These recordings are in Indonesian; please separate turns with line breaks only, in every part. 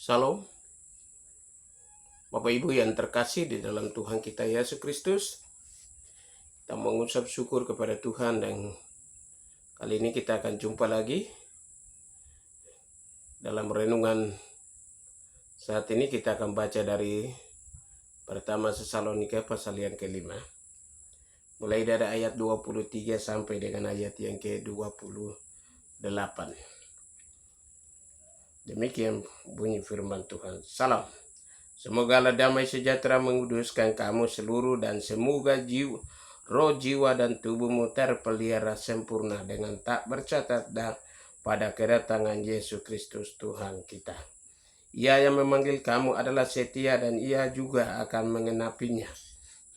Shalom, Bapak Ibu yang terkasih di dalam Tuhan kita Yesus Kristus. Kita mengucap syukur kepada Tuhan dan kali ini kita akan jumpa lagi dalam renungan. Saat ini kita akan baca dari pertama Tesalonika pasal yang kelima. Mulai dari ayat 23 sampai dengan ayat yang ke-28. Demikian bunyi firman Tuhan. Salam. Semoga damai sejahtera menguduskan kamu seluruh dan semoga roh, jiwa, dan tubuhmu terpelihara sempurna dengan tak bercacat dan pada kedatangan Yesus Kristus Tuhan kita. Ia yang memanggil kamu adalah setia dan ia juga akan mengenapinya.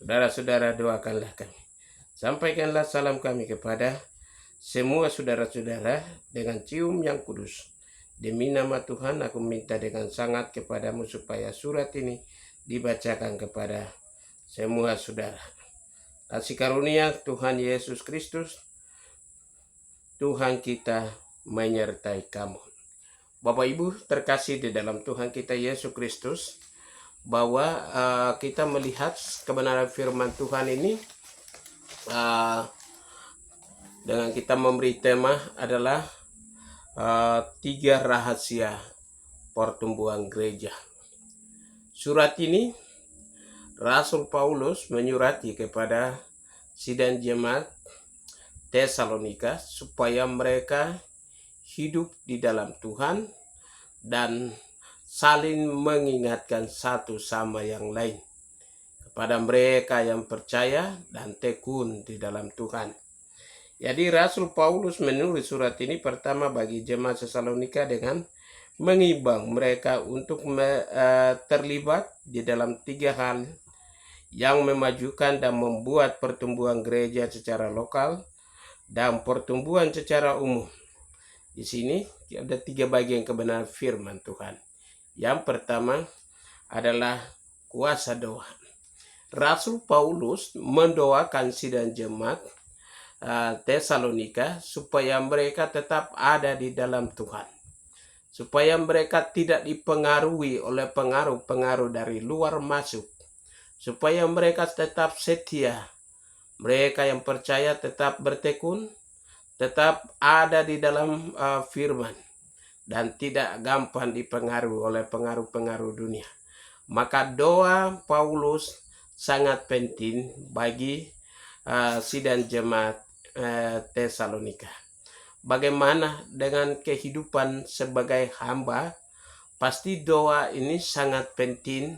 Saudara-saudara, doakanlah kami. Sampaikanlah salam kami kepada semua saudara-saudara dengan cium yang kudus. Demi nama Tuhan aku minta dengan sangat kepadamu supaya surat ini dibacakan kepada semua saudara. Kasih karunia Tuhan Yesus Kristus, Tuhan kita menyertai kamu. Bapak Ibu terkasih di dalam Tuhan kita Yesus Kristus, bahwa kita melihat kebenaran firman Tuhan ini dengan kita memberi tema adalah 3 rahasia pertumbuhan gereja. Surat ini Rasul Paulus menyurati kepada sidang jemaat Tesalonika supaya mereka hidup di dalam Tuhan dan saling mengingatkan satu sama yang lain kepada mereka yang percaya dan tekun di dalam Tuhan. Jadi Rasul Paulus menulis surat ini pertama bagi jemaat Tesalonika dengan mengimbau mereka untuk terlibat di dalam 3 hal yang memajukan dan membuat pertumbuhan gereja secara lokal dan pertumbuhan secara umum. Di sini ada 3 bagian kebenaran firman Tuhan. Yang pertama adalah kuasa doa. Rasul Paulus mendoakan sidang jemaat Tesalonika supaya mereka tetap ada di dalam Tuhan, supaya mereka tidak dipengaruhi oleh pengaruh-pengaruh dari luar masuk, supaya mereka tetap setia, mereka yang percaya tetap bertekun, tetap ada di dalam firman dan tidak gampang dipengaruhi oleh pengaruh-pengaruh dunia. Maka doa Paulus sangat penting bagi sidang jemaat Tesalonika. Bagaimana dengan kehidupan sebagai hamba? Pasti doa ini sangat penting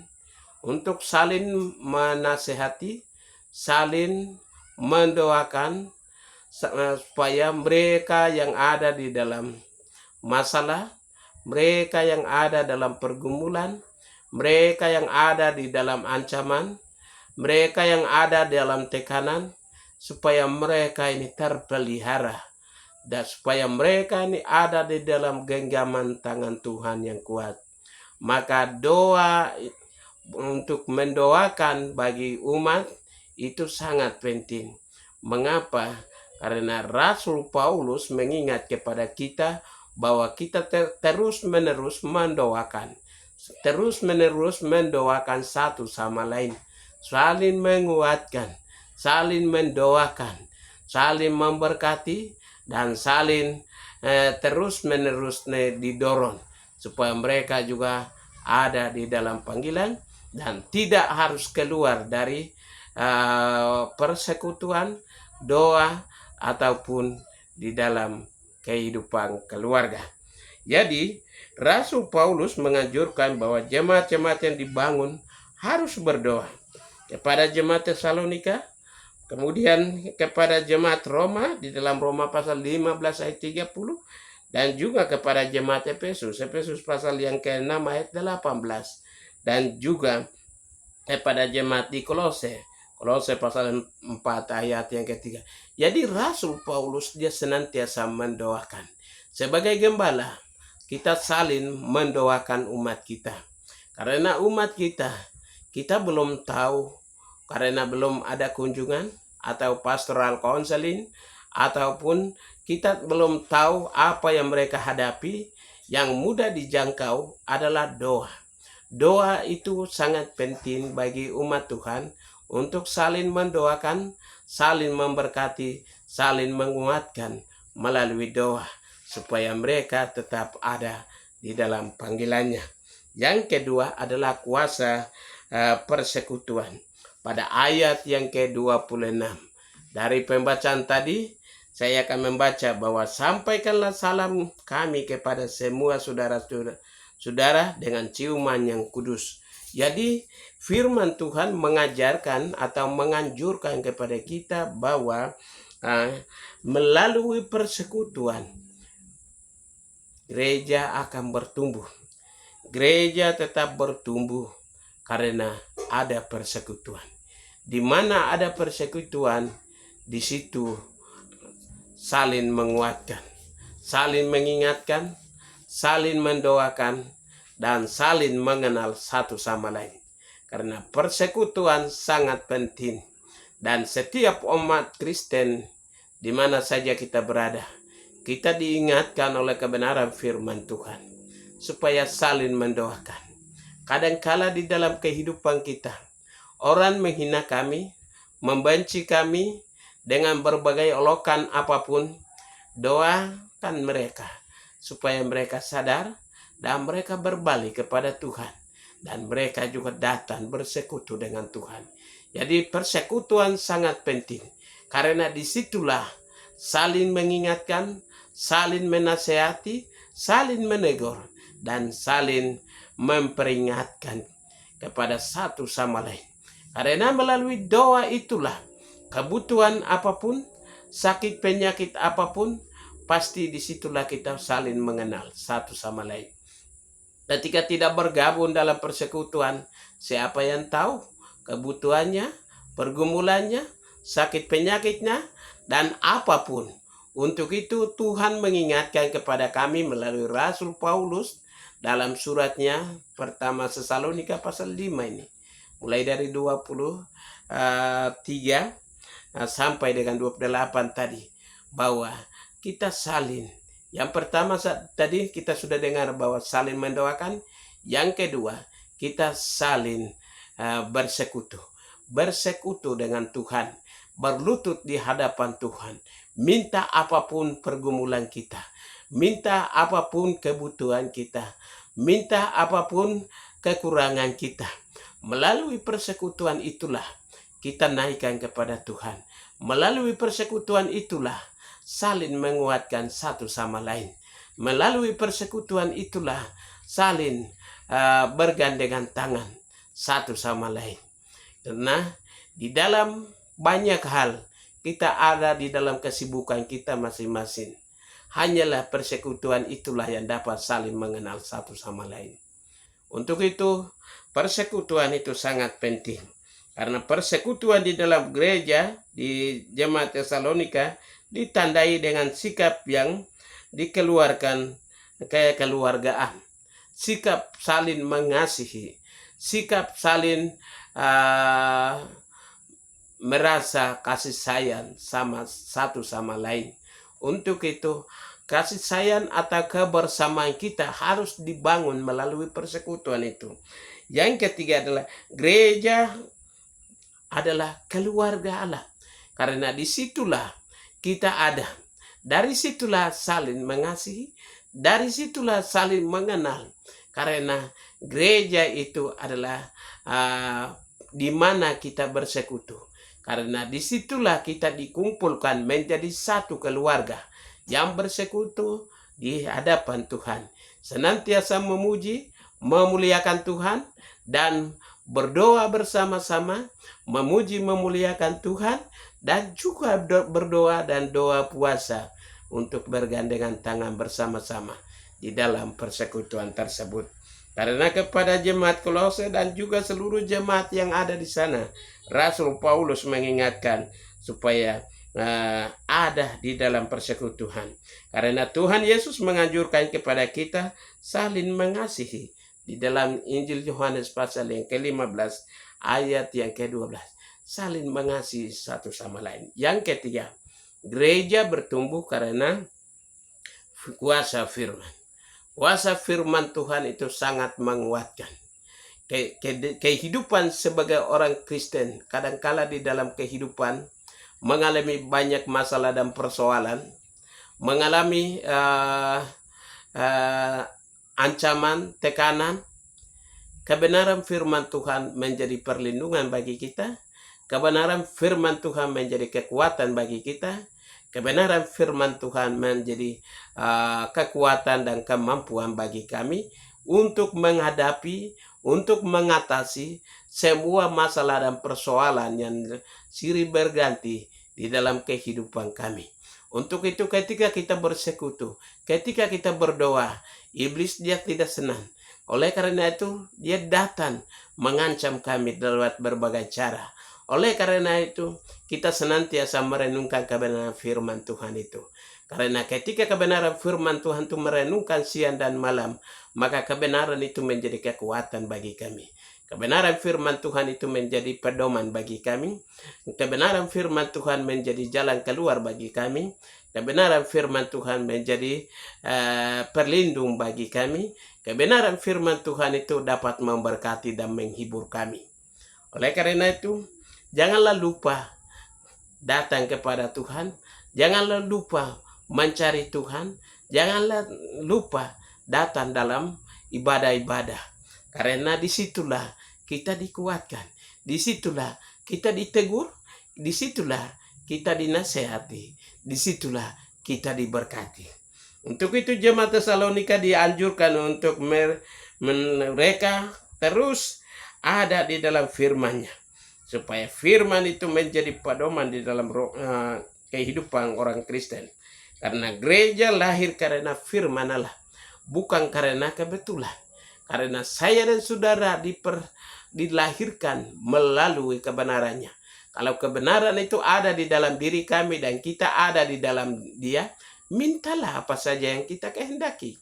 untuk saling menasehati, saling mendoakan supaya mereka yang ada di dalam masalah, mereka yang ada dalam pergumulan, mereka yang ada di dalam ancaman, mereka yang ada dalam tekanan, supaya mereka ini terpelihara dan supaya mereka ini ada di dalam genggaman tangan Tuhan yang kuat. Maka doa untuk mendoakan bagi umat itu sangat penting. Mengapa? Karena Rasul Paulus mengingat kepada kita bahwa kita terus-menerus mendoakan. Terus-menerus mendoakan satu sama lain. Saling menguatkan, saling mendoakan, saling memberkati, dan saling terus-menerus didorong supaya mereka juga ada di dalam panggilan dan tidak harus keluar dari persekutuan, doa, ataupun di dalam kehidupan keluarga. Jadi Rasul Paulus menganjurkan bahwa jemaat-jemaat yang dibangun harus berdoa kepada jemaat Tesalonika, kemudian kepada jemaat Roma di dalam Roma pasal 15 ayat 30, dan juga kepada jemaat Efesus pasal yang ke-6 ayat 18, dan juga kepada jemaat di Kolose pasal 4 ayat yang ke-3. Jadi Rasul Paulus dia senantiasa mendoakan. Sebagai gembala, kita saling mendoakan umat kita. Karena umat kita belum tahu, karena belum ada kunjungan atau pastoral counseling, ataupun kita belum tahu apa yang mereka hadapi, yang mudah dijangkau adalah doa. Doa itu sangat penting bagi umat Tuhan untuk saling mendoakan, saling memberkati, saling menguatkan melalui doa supaya mereka tetap ada di dalam panggilannya. Yang kedua adalah kuasa persekutuan. Pada ayat yang ke-26 dari pembacaan tadi, saya akan membaca bahwa sampaikanlah salam kami kepada semua saudara-saudara dengan ciuman yang kudus. Jadi firman Tuhan mengajarkan atau menganjurkan kepada kita bahwa melalui persekutuan gereja akan bertumbuh. Gereja tetap bertumbuh karena ada persekutuan. Di mana ada persekutuan, di situ saling menguatkan, saling mengingatkan, saling mendoakan, dan saling mengenal satu sama lain. Karena persekutuan sangat penting. Dan setiap umat Kristen, di mana saja kita berada, kita diingatkan oleh kebenaran firman Tuhan, supaya saling mendoakan. Kadangkala di dalam kehidupan kita, orang menghina kami, membenci kami dengan berbagai olokan apapun. Doakan mereka supaya mereka sadar dan mereka berbalik kepada Tuhan. Dan mereka juga datang bersekutu dengan Tuhan. Jadi persekutuan sangat penting. Karena disitulah saling mengingatkan, saling menasehati, saling menegur, dan saling memperingatkan kepada satu sama lain. Karena melalui doa itulah kebutuhan apapun, sakit penyakit apapun, pasti disitulah kita saling mengenal satu sama lain. Ketika tidak bergabung dalam persekutuan, siapa yang tahu kebutuhannya, pergumulannya, sakit penyakitnya, dan apapun. Untuk itu Tuhan mengingatkan kepada kami melalui Rasul Paulus dalam suratnya pertama Tesalonika pasal 5 ini. Mulai dari 23 sampai dengan 28 tadi. Bahwa kita saling. Yang pertama tadi kita sudah dengar bahwa saling mendoakan. Yang kedua kita saling bersekutu. Bersekutu dengan Tuhan. Berlutut di hadapan Tuhan. Minta apapun pergumulan kita. Minta apapun kebutuhan kita. Minta apapun kekurangan kita. Melalui persekutuan itulah kita naikkan kepada Tuhan. Melalui persekutuan itulah saling menguatkan satu sama lain. Melalui persekutuan itulah saling bergandengan tangan satu sama lain. Karena di dalam banyak hal kita ada di dalam kesibukan kita masing-masing. Hanyalah persekutuan itulah yang dapat saling mengenal satu sama lain. Untuk itu, persekutuan itu sangat penting. Karena persekutuan di dalam gereja, di jemaat Tesalonika, ditandai dengan sikap yang dikeluarkan kekeluargaan. Sikap saling mengasihi. Sikap saling merasa kasih sayang sama satu sama lain. Untuk itu, kasih sayang atau kebersamaan kita harus dibangun melalui persekutuan itu. Yang ketiga adalah gereja adalah keluarga Allah. Karena disitulah kita ada. Dari situlah saling mengasihi. Dari situlah saling mengenal. Karena gereja itu adalah di mana kita bersekutu. Karena disitulah kita dikumpulkan menjadi satu keluarga yang bersekutu di hadapan Tuhan. Senantiasa memuji, memuliakan Tuhan, dan berdoa bersama-sama, memuji, memuliakan Tuhan, dan juga berdoa dan doa puasa untuk bergandengan tangan bersama-sama di dalam persekutuan tersebut. Karena kepada jemaat Kolose dan juga seluruh jemaat yang ada di sana, Rasul Paulus mengingatkan supaya ada di dalam persekutuan. Karena Tuhan Yesus menganjurkan kepada kita saling mengasihi. Di dalam Injil Yohanes pasal yang ke-15 ayat yang ke-12. Saling mengasihi satu sama lain. Yang ketiga, gereja bertumbuh karena kuasa firman. Kuasa firman Tuhan itu sangat menguatkan. Kehidupan sebagai orang Kristen, kadangkala di dalam kehidupan mengalami banyak masalah dan persoalan, mengalami ancaman, tekanan. Kebenaran firman Tuhan menjadi perlindungan bagi kita. Kebenaran firman Tuhan menjadi kekuatan bagi kita. Kebenaran firman Tuhan menjadi kekuatan dan kemampuan bagi kami untuk menghadapi, untuk mengatasi semua masalah dan persoalan yang silih berganti di dalam kehidupan kami. Untuk itu ketika kita bersekutu, ketika kita berdoa, iblis dia tidak senang. Oleh karena itu, dia datang mengancam kami lewat berbagai cara. Oleh karena itu, kita senantiasa merenungkan kebenaran firman Tuhan itu. Karena ketika kebenaran firman Tuhan itu merenungkan siang dan malam, maka kebenaran itu menjadi kekuatan bagi kami. Kebenaran firman Tuhan itu menjadi pedoman bagi kami. Kebenaran firman Tuhan menjadi jalan keluar bagi kami. Kebenaran firman Tuhan menjadi perlindung bagi kami. Kebenaran firman Tuhan itu dapat memberkati dan menghibur kami. Oleh karena itu, janganlah lupa datang kepada Tuhan. Janganlah lupa mencari Tuhan. Janganlah lupa datang dalam ibadah-ibadah. Karena disitulah kita dikuatkan. Disitulah kita ditegur. Disitulah kita dinasehati. Disitulah kita diberkati. Untuk itu jemaat Tesalonika dianjurkan untuk mereka terus ada di dalam firman-Nya, supaya firman itu menjadi pedoman di dalam kehidupan orang Kristen. Karena gereja lahir karena firman Allah, bukan karena kebetulan. Karena saya dan saudara dilahirkan melalui kebenarannya. Kalau kebenaran itu ada di dalam diri kami dan kita ada di dalam Dia, mintalah apa saja yang kita kehendaki.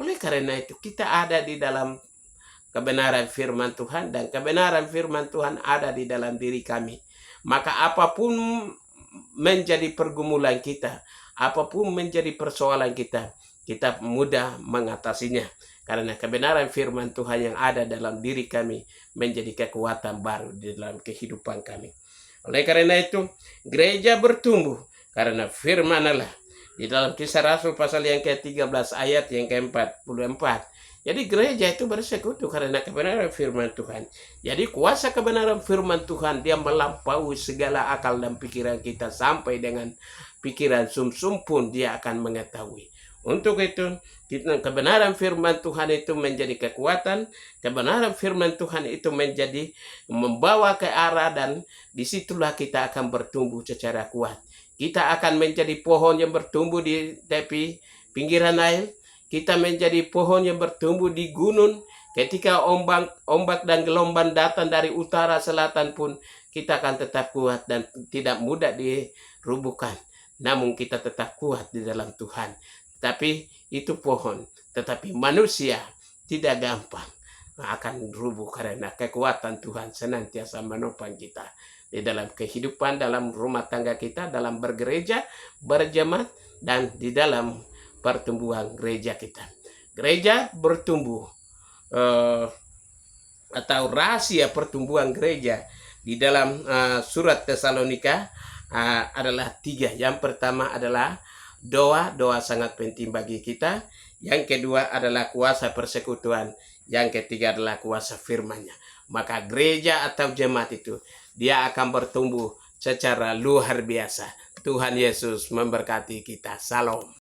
Oleh karena itu kita ada di dalam kebenaran firman Tuhan, dan kebenaran firman Tuhan ada di dalam diri kami. Maka apapun menjadi pergumulan kita, apapun menjadi persoalan kita, kita mudah mengatasinya. Karena kebenaran firman Tuhan yang ada dalam diri kami menjadi kekuatan baru di dalam kehidupan kami. Oleh karena itu, gereja bertumbuh karena firman Allah. Di dalam Kisah Rasul pasal yang ke-13 ayat yang ke-44. Jadi gereja itu bersekutu karena kebenaran firman Tuhan. Jadi kuasa kebenaran firman Tuhan dia melampaui segala akal dan pikiran kita, sampai dengan pikiran sumsum pun dia akan mengetahui. Untuk itu, kebenaran firman Tuhan itu menjadi kekuatan. Kebenaran firman Tuhan itu menjadi membawa ke arah, dan disitulah kita akan bertumbuh secara kuat. Kita akan menjadi pohon yang bertumbuh di tepi pinggiran air. Kita menjadi pohon yang bertumbuh di gunung. Ketika ombak dan gelombang datang dari utara selatan pun, kita akan tetap kuat dan tidak mudah dirubuhkan. Namun kita tetap kuat di dalam Tuhan. Tapi itu pohon, tetapi manusia tidak gampang akan rubuh karena kekuatan Tuhan senantiasa menopang kita di dalam kehidupan, dalam rumah tangga kita, dalam bergereja, berjemaat, dan di dalam pertumbuhan gereja kita. Gereja bertumbuh atau rahasia pertumbuhan gereja di dalam surat Tesalonika adalah 3. Yang pertama adalah doa sangat penting bagi kita. Yang kedua adalah kuasa persekutuan. Yang ketiga adalah kuasa firman-Nya. Maka gereja atau jemaat itu dia akan bertumbuh secara luar biasa. Tuhan Yesus memberkati kita. Salam.